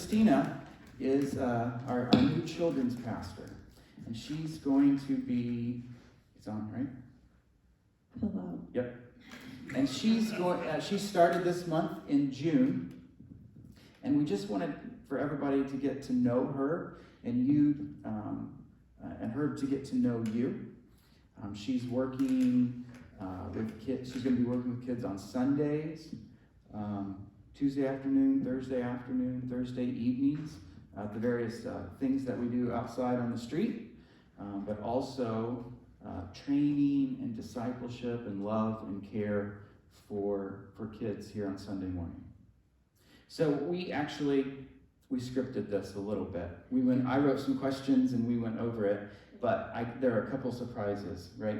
Christina is our new children's pastor, and she's going to be, it's on, right? Hello. Yep. And she's going. She started this month in June, and we just wanted for everybody to get to know her, and you, and her to get to know you. She's working with kids. She's going to be working with kids on Sundays, Tuesday afternoon, Thursday evenings, the various things that we do outside on the street, but also training and discipleship and love and care for kids here on Sunday morning. So we scripted this a little bit. I wrote some questions and we went over it, but there are a couple surprises, right?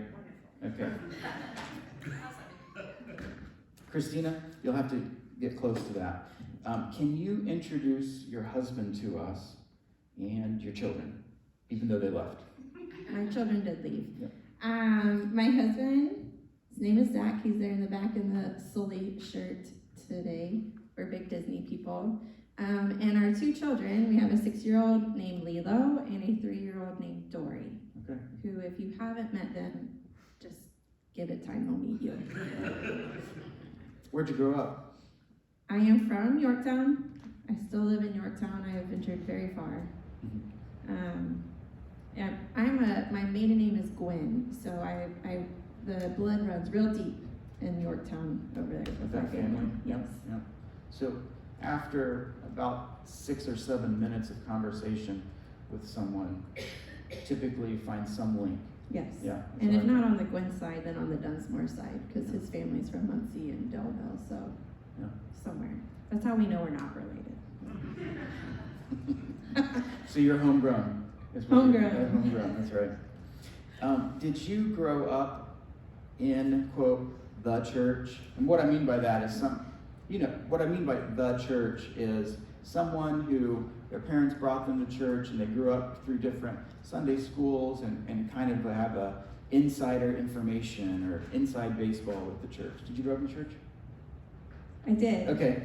Okay. Christina, you'll have to get close to that. Can you introduce your husband to us and your children, even though they left? My children did leave. Yep. My husband, his name is Zach. He's there in the back in the Sully shirt today. We're big Disney people. And our two children, we have a 6-year-old named Lilo and a 3-year-old named Dory. Okay. Who, if you haven't met them, just give it time, they'll meet you. Where'd you grow up? I am from Yorktown. I still live in Yorktown. I have ventured very far. Yeah, my maiden name is Gwen, so the blood runs real deep in Yorktown over there with That our family. Yes. Yep. So after about 6 or 7 minutes of conversation with someone, typically you find some link. Yes. Yeah. And if not on the Gwen side, then on the Dunsmore side, because his family's from Muncie and Delville, so somewhere. That's how we know we're not related. So you're homegrown. Homegrown. That's right. Did you grow up in, quote, the church? And what I mean by that is what I mean by the church is someone who their parents brought them to church and they grew up through different Sunday schools and kind of have a insider information or inside baseball with the church. Did you grow up in church? I did. Okay.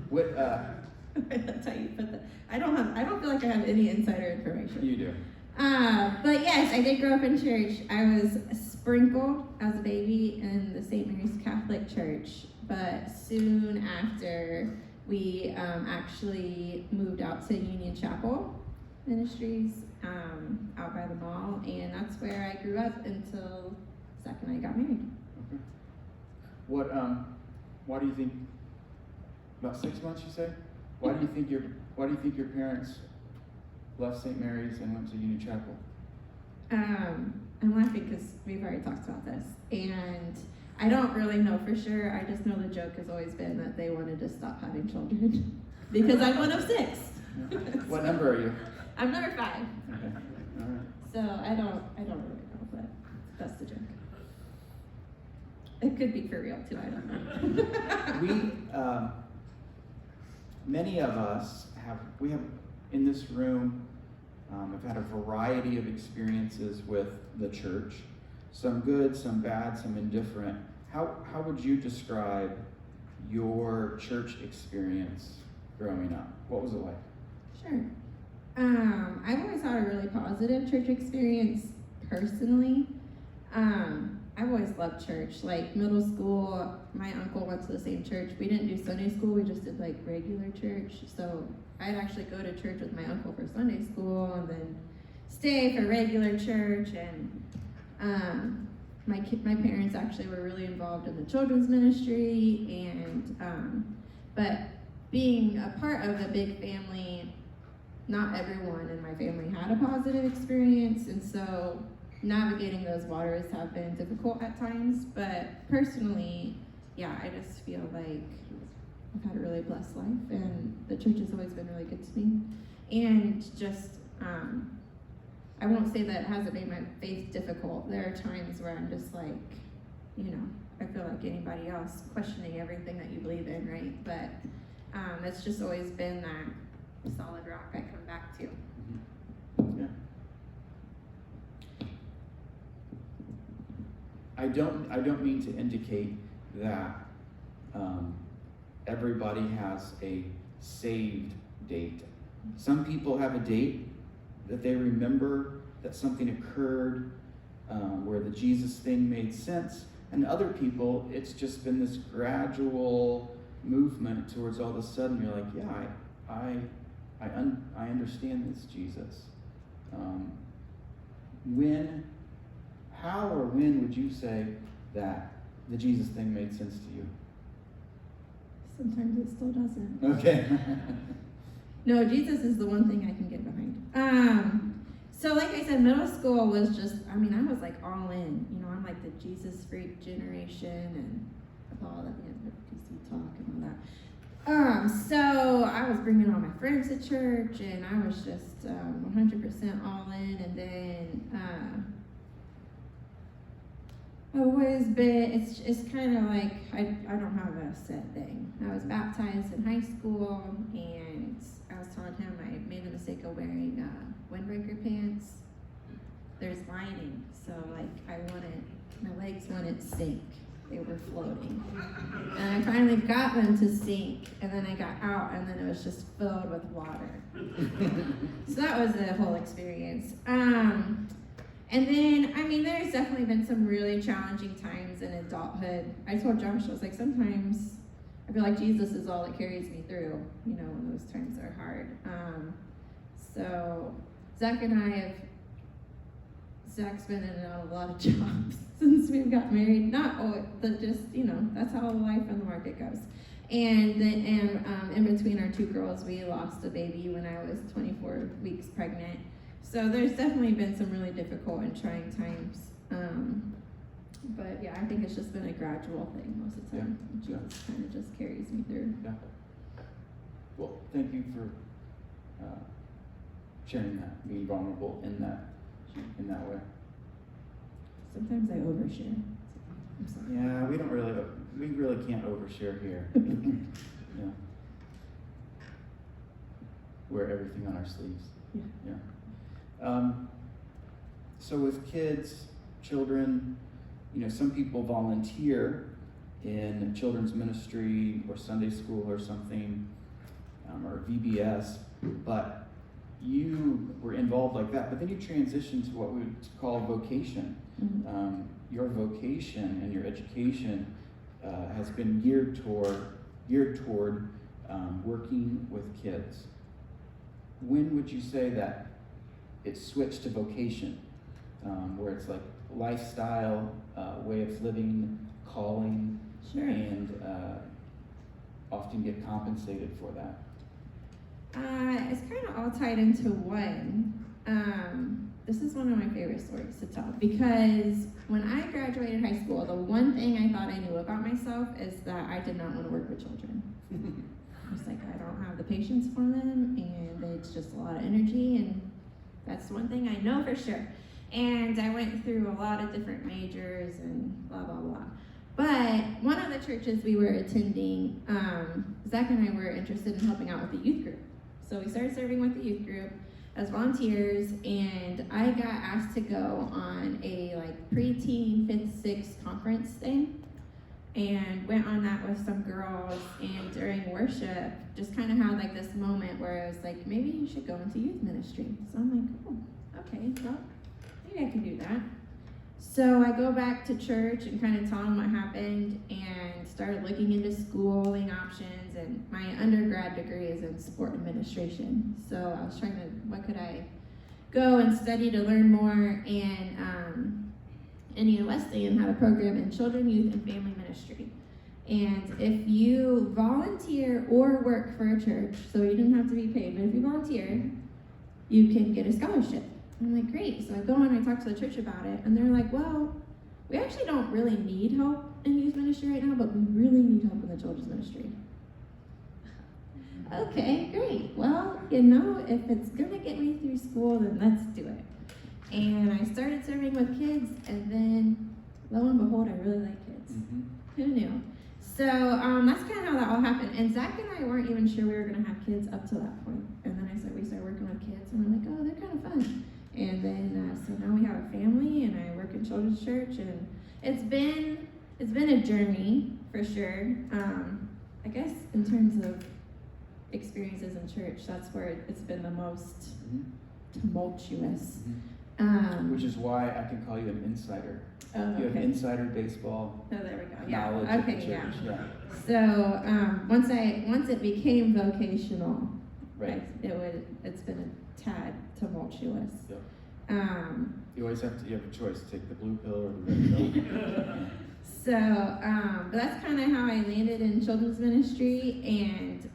What? That's how you put that. I don't feel like I have any insider information. You do. But yes, I did grow up in church. I was sprinkled as a baby in the St. Mary's Catholic Church, but soon after we actually moved out to Union Chapel Ministries out by the mall, and that's where I grew up until the second I got married. Okay. Why do you think? About 6 months, you say? Why do you think your parents left St. Mary's and went to Union Chapel? I'm laughing because we've already talked about this, and I don't really know for sure. I just know the joke has always been that they wanted to stop having children because I'm one of 6. Yeah. What number are you? I'm number 5. Okay. All right. So I don't really know, but that's the joke. It could be for real too. I don't know. Many of us have in this room have had a variety of experiences with the church, some good, some bad, some indifferent. How would you describe your church experience growing up? What was it like? Sure. I've always had a really positive church experience personally. I've always loved church. Like middle school, my uncle went to the same church. We didn't do Sunday school, we just did like regular church. So I'd actually go to church with my uncle for Sunday school and then stay for regular church. And my parents actually were really involved in the children's ministry. And but being a part of a big family, not everyone in my family had a positive experience, and so navigating those waters have been difficult at times, but personally, yeah, I just feel like I've had a really blessed life, and the church has always been really good to me. And just, I won't say that it hasn't made my faith difficult. There are times where I'm just like, I feel like anybody else, questioning everything that you believe in, right? But it's just always been that solid rock I come back to. Yeah. I don't mean to indicate that everybody has a saved date Some people have a date that they remember, that something occurred where the Jesus thing made sense. And other people, it's just been this gradual movement towards all of a sudden you're like, yeah, I understand this Jesus. How or when would you say that the Jesus thing made sense to you? Sometimes it still doesn't. Okay. No, Jesus is the one thing I can get behind. So like I said, middle school was just, I was like all in. I'm like the Jesus freak generation and all that, the PC talk and all that. So I was bringing all my friends to church and I was just 100% all in. And then I've always been, it's kind of like, I don't have a set thing. I was baptized in high school and I was telling him I made the mistake of wearing windbreaker pants. There's lining, so like my legs wouldn't sink. They were floating. And I finally got them to sink, and then I got out, and then it was just filled with water. So that was the whole experience. And then, there's definitely been some really challenging times in adulthood. I told Josh, I was like, sometimes I feel like Jesus is all that carries me through, when those times are hard. So Zach and Zach's been in and out of a lot of jobs since we've got married. Not all, but just, that's how life in the market goes. And in between our two girls, we lost a baby when I was 24 weeks pregnant. So there's definitely been some really difficult and trying times. But yeah, I think it's just been a gradual thing most of the time. Yeah. Jesus kind of just carries me through. Yeah. Well, thank you for sharing that, being vulnerable in that way. Sometimes I overshare. I'm sorry. Yeah, we really can't overshare here. Yeah. Wear everything on our sleeves. Yeah. So with kids, children, some people volunteer in children's ministry or Sunday school or something, or VBS, but you were involved like that, but then you transitioned to what we would call vocation. Mm-hmm. Your vocation and your education has been geared toward working with kids. When would you say that it switched to vocation, where it's like lifestyle, way of living, calling, Sure. and often get compensated for that? It's kind of all tied into one. This is one of my favorite stories to tell because when I graduated high school, the one thing I thought I knew about myself is that I did not want to work with children. I was like, I don't have the patience for them, and it's just a lot of energy, and that's one thing I know for sure. And I went through a lot of different majors and blah, blah, blah. But one of the churches we were attending, Zach and I were interested in helping out with the youth group. So we started serving with the youth group as volunteers, and I got asked to go on a preteen 5th, 6th conference thing, and went on that with some girls, and during worship, just kind of had this moment where I was like, maybe you should go into youth ministry. So I'm like, oh, okay, well, maybe I can do that. So I go back to church and kind of tell them what happened and started looking into schooling options, and my undergrad degree is in sport administration. So I was trying to, what could I go and study to learn more, and Indiana Wesleyan had a program in children, youth, and family ministry. And if you volunteer or work for a church, so you didn't have to be paid, but if you volunteer, you can get a scholarship. I'm like, great. So I go and I talk to the church about it, and they're like, well, we actually don't really need help in youth ministry right now, but we really need help in the children's ministry. Okay, great. Well, if it's gonna get me through school, then let's do it. And I started serving with kids, and then lo and behold, I really like kids. Mm-hmm. Who knew? So that's kind of how that all happened. And Zach and I weren't even sure we were gonna have kids up to that point. And then we started working with kids, and we're like, oh, they're kind of fun. And then, so now we have a family, and I work in children's church, and it's been a journey for sure. I guess in terms of experiences in church, that's where it's been the most tumultuous. Which is why I can call you an insider. Oh, You have okay. insider baseball Oh, there we go. Yeah. knowledge of the Okay. church. Yeah. Yeah. So once it became vocational, Right. it's been a tad tumultuous. Yep. You always have a choice, take the blue pill or the red pill. So, but that's kind of how I landed in children's ministry, and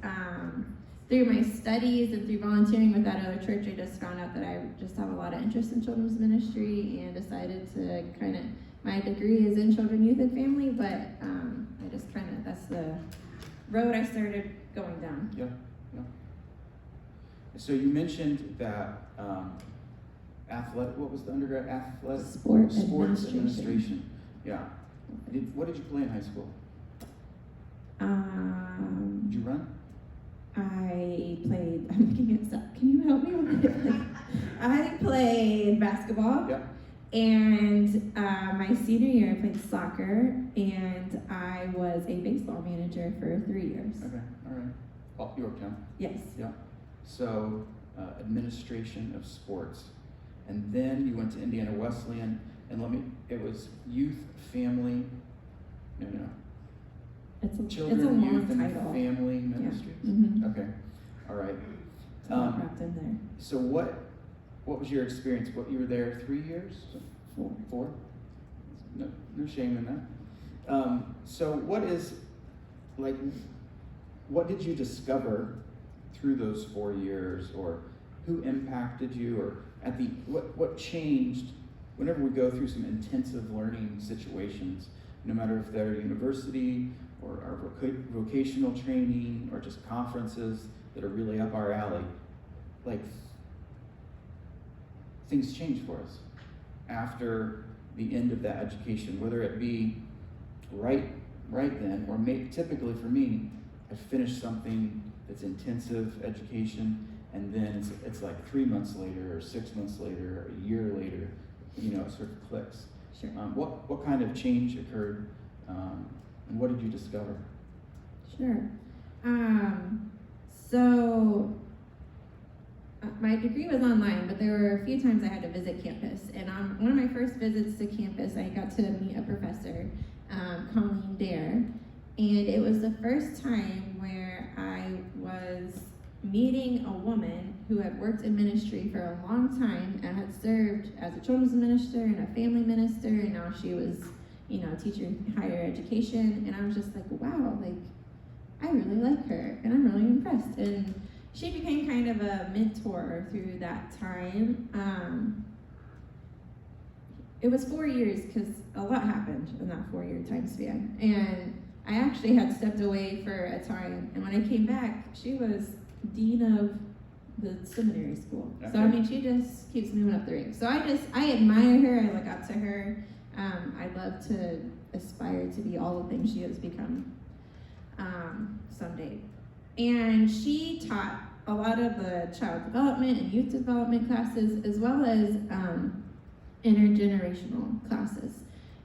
through my studies and through volunteering with that other church, I just found out that I just have a lot of interest in children's ministry, and decided to my degree is in children, youth, and family, but I just that's the road I started going down. Yeah. So you mentioned that what was the undergrad? Sports administration. Yeah. What did you play in high school? Did you run? I played, I'm looking at stuff. Can you help me with it? I played basketball. Yeah. And my senior year, I played soccer, and I was a baseball manager for 3 years. Okay, all right. Oh, Yorktown. Yes. Yeah. So, administration of sports. And then you went to Indiana Wesleyan, and it was youth, family, no. Children, it's a long youth, and title. family ministries. Yeah. Mm-hmm. Okay, all right. It's all wrapped in there. So what was your experience? You were there 3 years? 4? No shame in that. So what did you discover through those 4 years, or who impacted you, or what changed whenever we go through some intensive learning situations, no matter if they're university or our vocational training or just conferences that are really up our alley, things change for us after the end of that education, whether it be right then, or typically for me, I finished something that's intensive education, and then it's like 3 months later, or 6 months later, or a year later, it sort of clicks. Sure. What kind of change occurred, and what did you discover? Sure. So my degree was online, but there were a few times I had to visit campus. And on one of my first visits to campus, I got to meet a professor, Colleen Dare. And it was the first time where I was meeting a woman who had worked in ministry for a long time and had served as a children's minister and a family minister, and now she was, teaching higher education. And I was just like, wow, I really like her, and I'm really impressed. And she became kind of a mentor through that time. It was 4 years, because a lot happened in that 4-year time span. And I actually had stepped away for a time, and when I came back, she was dean of the seminary school. Okay. So she just keeps moving up the ranks. So I admire her, I look up to her. I'd love to aspire to be all the things she has become someday. And she taught a lot of the child development and youth development classes, as well as intergenerational classes.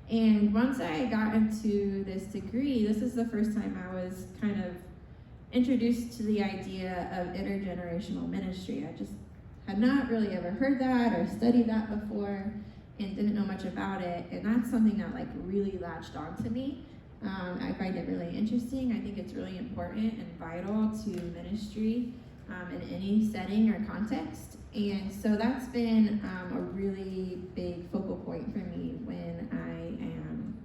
And once I got into this degree, this is the first time I was kind of introduced to the idea of intergenerational ministry. I just had not really ever heard that or studied that before, and didn't know much about it. And that's something that really latched on to me. I find it really interesting. I think it's really important and vital to ministry in any setting or context. And so that's been a really big focal point for me when I am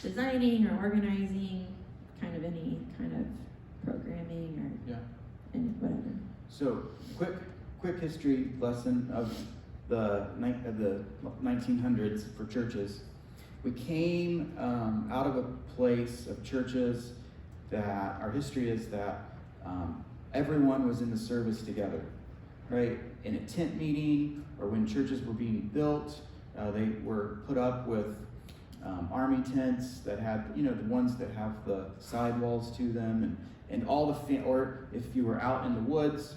designing or organizing kind of any kind of programming or and whatever. So quick history lesson of the 1900s for churches. We came out of a place of churches that our history is that everyone was in the service together, right? In a tent meeting, or when churches were being built, they were put up with army tents that had, the ones that have the sidewalls to them, and all the or if you were out in the woods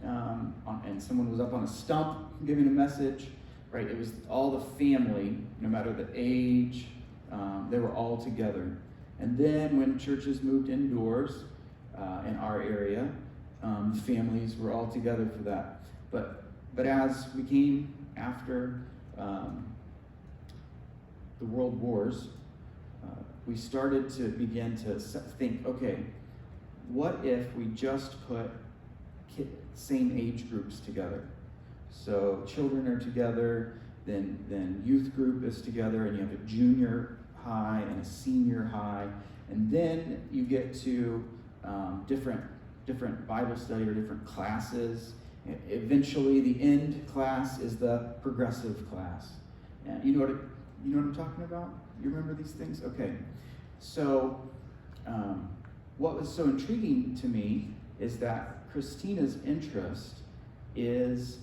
and someone was up on a stump giving a message, right? It was all the family, no matter the age, they were all together. And then when churches moved indoors in our area, families were all together for that. But as we came after the world wars, we started to begin to think, okay, what if we just put same age groups together? So children are together, then youth group is together, and you have a junior high and a senior high, and then you get to different Bible study or different classes. Eventually, the end class is the progressive class. And you know what I'm talking about? You remember these things? Okay. So, what was so intriguing to me is that Christina's interest is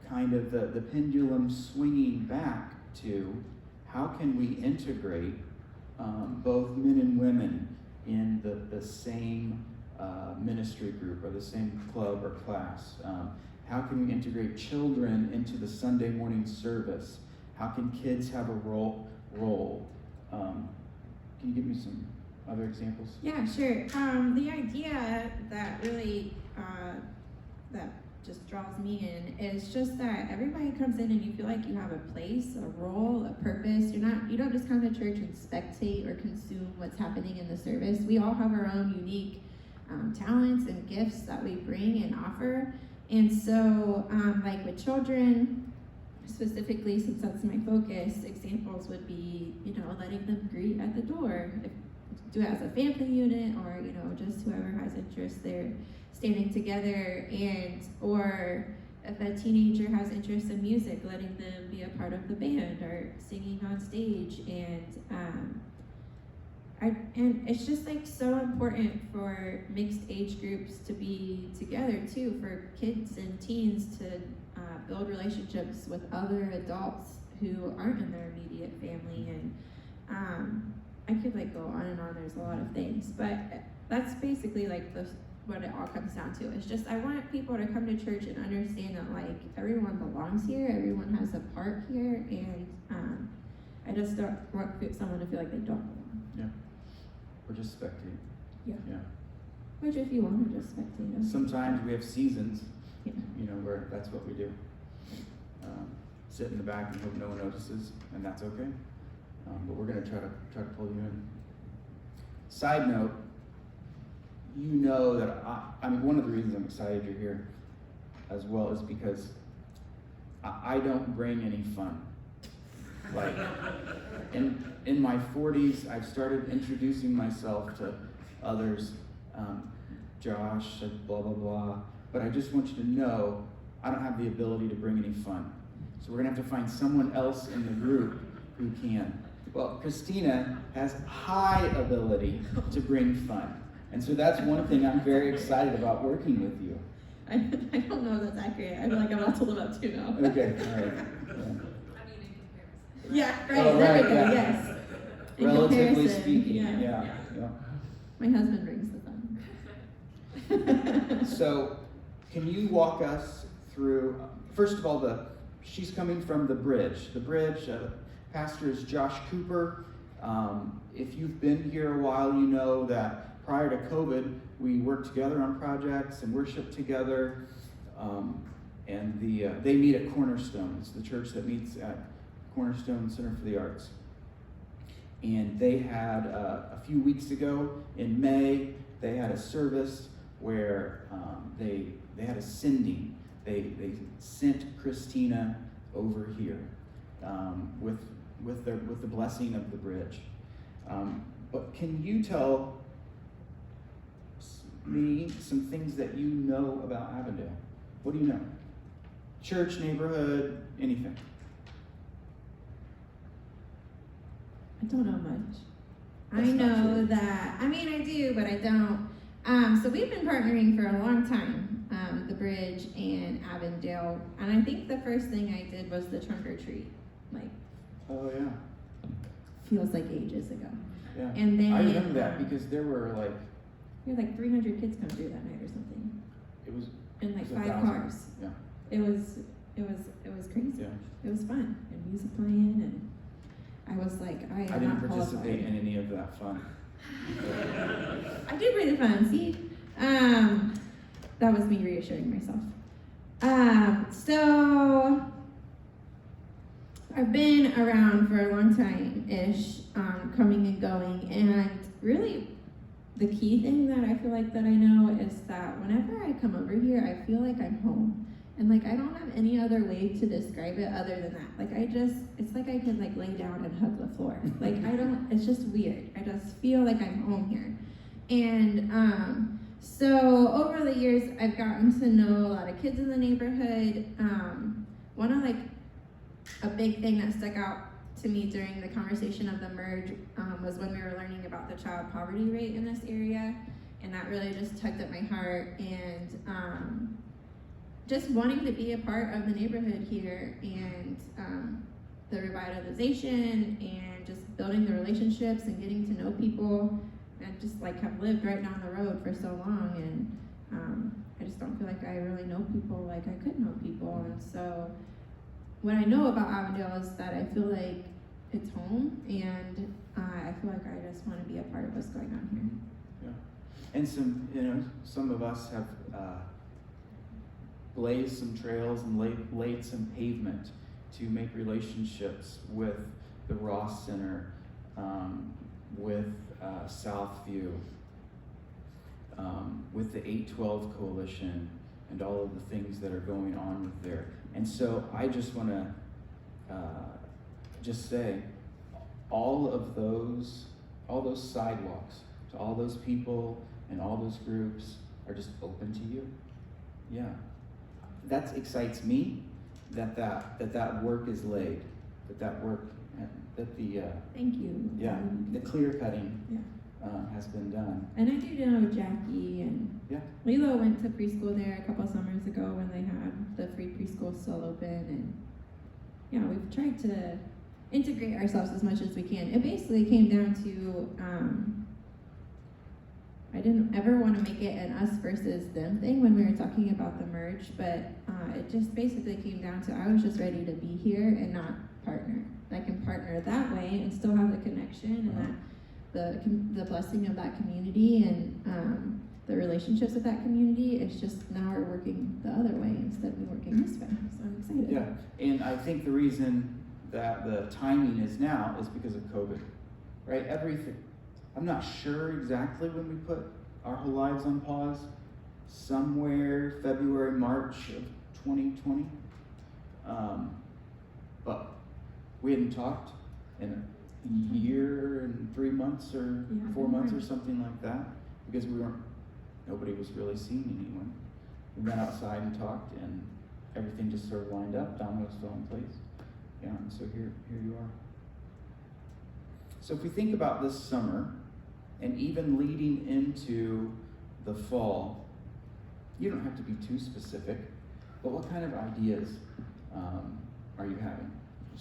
kind of the pendulum swinging back to how can we integrate both men and women in the same ministry group or the same club or class? How can we integrate children into the Sunday morning service? How can kids have a role? Can you give me some other examples? Yeah, sure. The idea that really that just draws me in is just that everybody comes in and you feel like you have a place, a role, a purpose. You don't just come to church and spectate or consume what's happening in the service. We all have our own unique talents and gifts that we bring and offer. And so, like with children, specifically, since that's my focus, examples would be, letting them greet at the door. Do it as a family unit, or, just whoever has interest, they're standing together. Or if a teenager has interest in music, letting them be a part of the band or singing on stage. And it's just like so important for mixed age groups to be together too, for kids and teens to build relationships with other adults who aren't in their immediate family. And I could go on and on. There's a lot of things, but that's basically what it all comes down to. It's just I want people to come to church and understand that everyone belongs here, everyone has a part here, and I just don't want someone to feel like they don't belong. Yeah. Or just spectate. Yeah. Yeah. Which if you want to just spectate us. Sometimes we have seasons, Yeah. where that's what we do. Sit in the back and hope no one notices, and that's okay. But we're going to try to pull you in. Side note, that one of the reasons I'm excited you're here as well is because I don't bring any fun. In my 40s, I've started introducing myself to others, Josh, blah, blah, blah. But I just want you to know, I don't have the ability to bring any fun. So we're gonna have to find someone else in the group who can. Well, Christina has high ability to bring fun. And so that's one thing I'm very excited about working with you. I don't know if that's accurate. I feel like I'm about to live up to now. Okay, all right. Yeah, right, Oh, there right, we go, yeah. yes. In Relatively comparison, speaking, yeah. yeah. My husband brings the fun. So, can you walk us through, first of all, she's coming from the Bridge. The Bridge, pastor is Josh Cooper. If you've been here a while, you know that prior to COVID, we worked together on projects and worshiped together. And they meet at Cornerstone. It's the church that meets at Cornerstone Center for the Arts. And they had, a few weeks ago in May, they had a service where they had a sending. They sent Christina over here with the blessing of the Bridge. But can you tell me some things that you know about Avondale? What do you know? Church, neighborhood, anything? I don't know much. That's I not know true. that, I do, but I don't. So we've been partnering for a long time, the Bridge and Avondale. And I think the first thing I did was the trunk or treat. Oh, yeah. Feels like ages ago. Yeah. And then I remember that because there were we had 300 kids come through that night or something. it was In it was 5 1,000. cars. Yeah. It was crazy. Yeah. It was fun, and music playing, and I was like, I am I didn't not participate qualified. in any of that fun. I did bring the fun, see? that was me reassuring myself. So I've been around for a long time-ish, coming and going, and really the key thing that I feel like that I know is that whenever I come over here, I feel like I'm home. And like, I don't have any other way to describe it other than that. Like, it's like I could like lay down and hug the floor. Like, it's just weird. I just feel like I'm home here. And so over the years, I've gotten to know a lot of kids in the neighborhood. One of like a big thing that stuck out to me during the conversation of the merge was when we were learning about the child poverty rate in this area, and that really just tugged at my heart, and just wanting to be a part of the neighborhood here, and the revitalization, and just building the relationships and getting to know people, and just like have lived right down the road for so long, and I just don't feel like I really know people like I could know people. And so what I know about Avondale is that I feel like it's home, and I feel like I just want to be a part of what's going on here. Yeah. And some of us have blazed some trails and laid some pavement to make relationships with the Ross Center, with Southview, with the 812 Coalition, and all of the things that are going on with there. And so I just want to just say, all those sidewalks to all those people and all those groups are just open to you. Yeah, that excites me. That work is laid. That work, that the Thank you. Yeah, the clear cutting has been done. And I do know Jackie, and Yeah. Lilo went to preschool there a couple summers ago when they had the free preschool still open, and yeah, we've tried to integrate ourselves as much as we can. It basically came down to I didn't ever want to make it an us versus them thing when we were talking about the merge, but it just basically came down to I was just ready to be here and not partner. I can partner that way and still have the connection and that the blessing of that community and the relationships with that community. It's just now we're working the other way instead of working this way. So I'm excited. Yeah, and I think the reason that the timing is now is because of COVID, right? Everything. I'm not sure exactly when we put our whole lives on pause. Somewhere February, March of 2020. But we hadn't talked in a year and 3 months or 4 months or something like that, because nobody was really seeing anyone. We went outside and talked, and everything just sort of lined up. Dominoes fell in place. Yeah, and so here you are. So if we think about this summer, and even leading into the fall, you don't have to be too specific, but what kind of ideas are you having?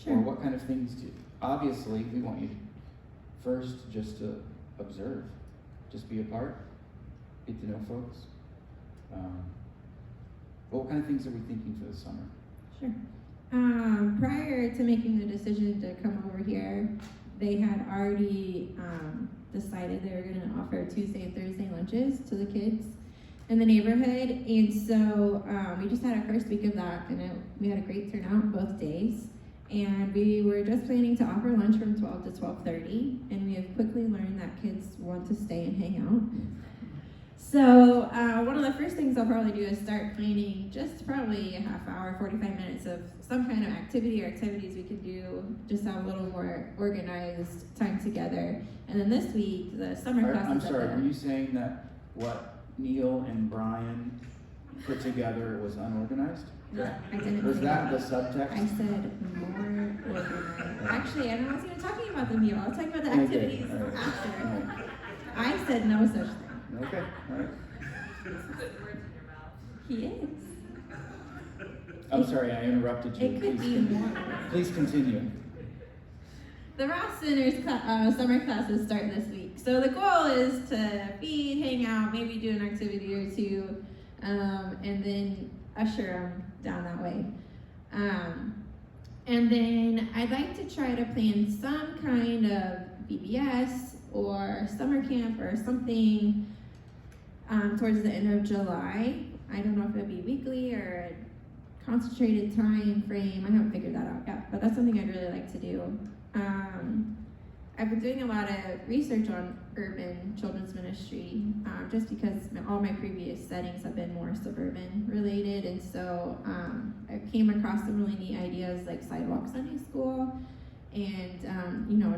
Sure. Or what kind of things obviously, we want you first just to observe, just be a part, get to know folks. What kind of things are we thinking for the summer? Sure. Prior to making the decision to come over here, they had already decided they were going to offer Tuesday and Thursday lunches to the kids in the neighborhood, and so we just had our first week of that, and we had a great turnout both days. And we were just planning to offer lunch from 12 to 12:30, and we have quickly learned that kids want to stay and hang out. So one of the first things I'll probably do is start planning just probably a half hour, 45 minutes of some kind of activity or activities we could do, just have a little more organized time together. And then this week, the summer classes. I'm sorry, were you saying that what Neil and Brian put together was unorganized? I didn't. Was that the subtext? I said more organized. Actually, I wasn't even talking about the meal. I was talking about the activities after. Right. I said no such thing. Okay, all right. He is. I'm sorry, I interrupted you. It could be more. Please continue. The Ross Center's summer classes start this week. So the goal is to feed, hang out, maybe do an activity or two, and then usher them down that way. And then I'd like to try to plan some kind of BBS or summer camp or something towards the end of July. I don't know if it'll be weekly or a concentrated time frame. I haven't figured that out yet, but that's something I'd really like to do. I've been doing a lot of research on urban children's ministry, just because all my previous settings have been more suburban related, and so I came across some really neat ideas like sidewalk Sunday school, and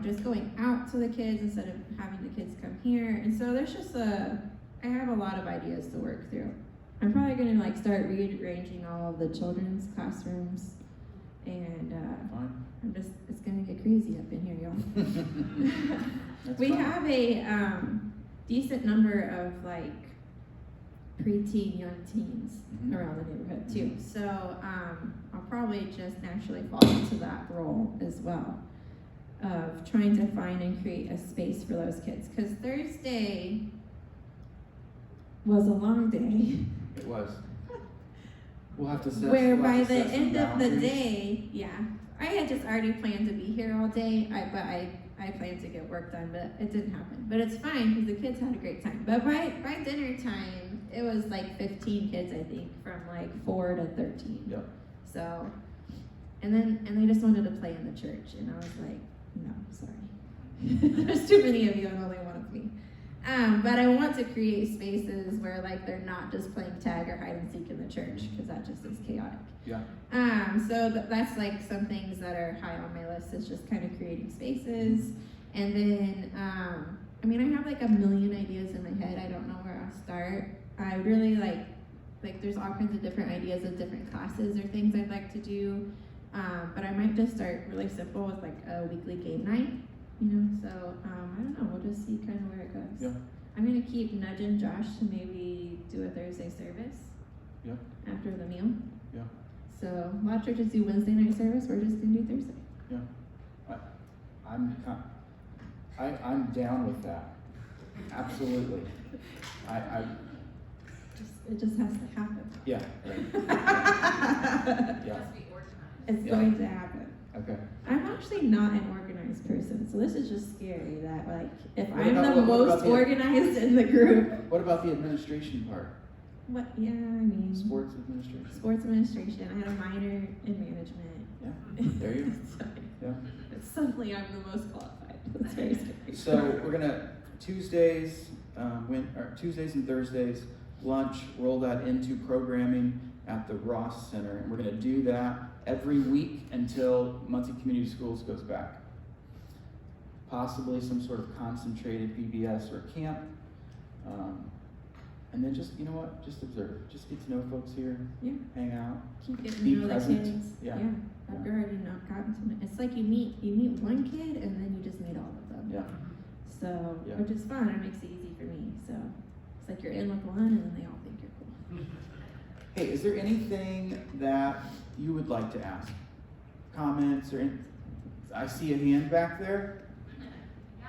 just going out to the kids instead of having the kids come here. And so there's just I have a lot of ideas to work through. I'm probably gonna like start rearranging all of the children's classrooms, and it's gonna get crazy up in here, y'all. We have a decent number of like preteen, young teens around the neighborhood too. So I'll probably just naturally fall into that role as well, of trying to find and create a space for those kids. Because Thursday was a long day. It was. We'll have to set. Where by the end of the day, I had just already planned to be here all day. I planned to get work done, but it didn't happen. But it's fine because the kids had a great time. But by dinner time, it was like 15 kids, I think, from like 4 to 13. Yep. So, and they just wanted to play in the church, and I was like, no, sorry. There's too many of you and only one of me. But I want to create spaces where like they're not just playing tag or hide and seek in the church, because that just is chaotic. Yeah. So that's like some things that are high on my list, is just kind of creating spaces. And then, I have like a million ideas in my head. I don't know where I'll start. I really like there's all kinds of different ideas of different classes or things I'd like to do. But I might just start really simple with like a weekly game night, so I don't know, we'll just see kind of where it goes. Yeah. I'm gonna keep nudging Josh to maybe do a Thursday service after the meal. Yeah. So a lot of churches do Wednesday night service, we're just gonna do Thursday. Yeah. I'm down with that. Absolutely. It just has to happen. Yeah. Right. Yeah. It's going to happen. Okay. I'm actually not an organized person, so this is just scary that like if What I'm about- the what about most organized in the group. What about the administration part? What? Yeah, I mean. Sports administration. Sports administration. I had a minor in management. Yeah. There you go. Yeah. Suddenly I'm the most qualified. That's very scary. So we're gonna Tuesdays and Thursdays lunch, roll that into programming at the Ross Center, and we're gonna do that every week until Muncie Community Schools goes back. Possibly some sort of concentrated PBS or camp, and then just just observe, just get to know folks here, hang out, Keep getting be to know present. the kids. Yeah. I've already gotten to know. It's like you meet one kid and then you just meet all of them. Yeah. So, Yeah. which is fun. It makes it easy for me. So it's like you're in with one and then they all think you're cool. Hey, is there anything that you would like to ask? Comments or anything? I see a hand back there. Yeah,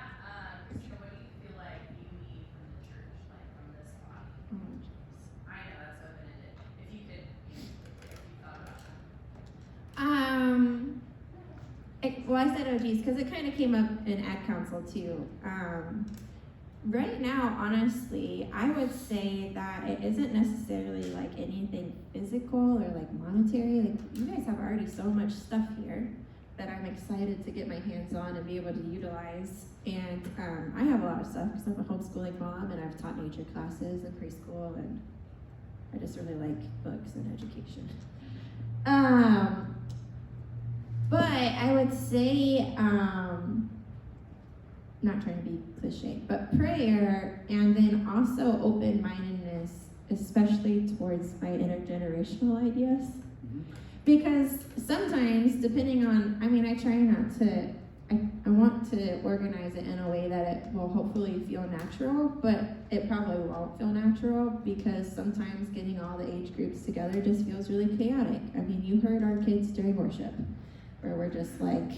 Christina, what do you feel like you need from the church, like from this body? Oh, I know that's open-ended. If you could, if you thought about that. Well, I said OGs because it kind of came up in Ad Council too. Right now, honestly, I would say that it isn't necessarily like anything physical or like monetary. Like you guys have already so much stuff here that I'm excited to get my hands on and be able to utilize. And I have a lot of stuff because I'm a homeschooling mom and I've taught nature classes in preschool, and I just really like books and education. But I would say, not trying to be cliche, but prayer, and then also open-mindedness, especially towards my intergenerational ideas. Because sometimes, depending on, I try not to, I want to organize it in a way that it will hopefully feel natural, but it probably won't feel natural because sometimes getting all the age groups together just feels really chaotic. You heard our kids during worship, where we're just like,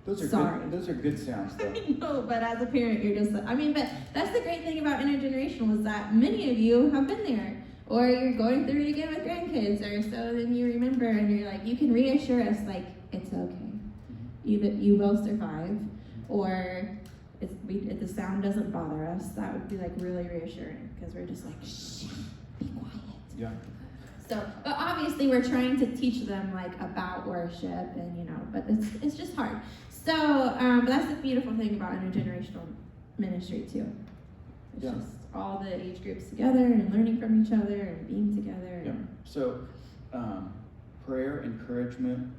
Those are sorry. good. Those are good sounds, though. No, but as a parent, you're just, but that's the great thing about intergenerational is that many of you have been there, or you're going through it again with grandkids, or so then you remember, and you're like, you can reassure us, like, it's okay. You will survive, or if the sound doesn't bother us, that would be like really reassuring, because we're just like, shh, be quiet. Yeah. So, but obviously we're trying to teach them like about worship and, you know, but it's just hard. So, but that's the beautiful thing about intergenerational ministry too. It's Yeah. just all the age groups together and learning from each other and being together. Yeah. So, prayer, encouragement,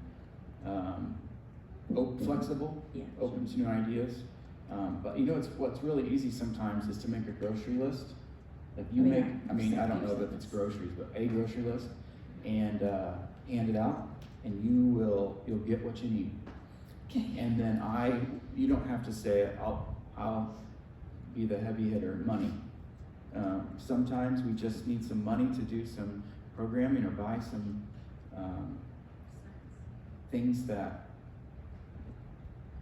flexible, Yeah. open to new ideas. But you know, what's really easy sometimes is to make a grocery list. Like you Oh, make, yeah. I mean, I don't know if it's groceries, but a grocery list, and hand it out, and you'll get what you need. Okay. And then you don't have to say it. I'll be the heavy hitter, money. Sometimes we just need some money to do some programming or buy some things that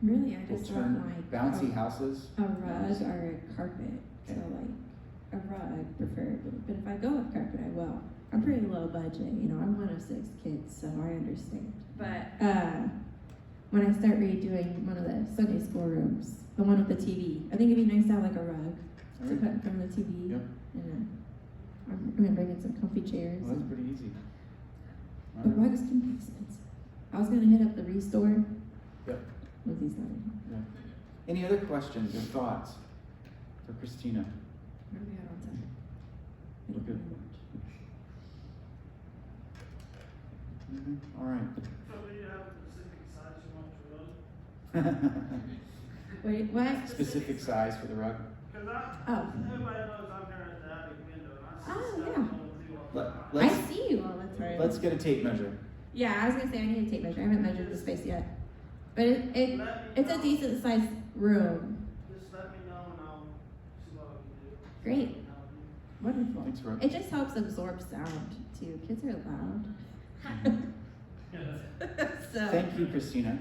Really, I will just want turn like bouncy houses. a rug or a carpet. So Okay. like a rug preferably. But if I go with carpet, I will. I'm pretty low budget, you know. I'm one of 6 kids, so I understand. But when I start redoing one of the Sunday school rooms, the one with the TV, I think it'd be nice to have like a rug to Alright. put in front of the TV. Yep. And I'm gonna bring in some comfy chairs. Well, that's pretty easy. But rugs can be expensive. I was gonna hit up the Restore. Yep. With these guys. Yeah. Any other questions or thoughts for Christina? Where are we at on time? We're good. All right. So do you have a specific size you want your rug? Wait, what? Specific size for the rug? Because Oh. everybody knows I'm here at the attic window, and I see Oh, stuff yeah. going through all the Let- time. I see you all the time. Let's get a tape measure. Yeah, I was gonna say I need a tape measure. I haven't measured the space yet. But it's a decent sized room. Just let me know and I'll see what I can do. Great. Wonderful. Thanks, Rob. It just helps absorb sound too. Kids are loud. So Thank you, Christina.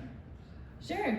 sure.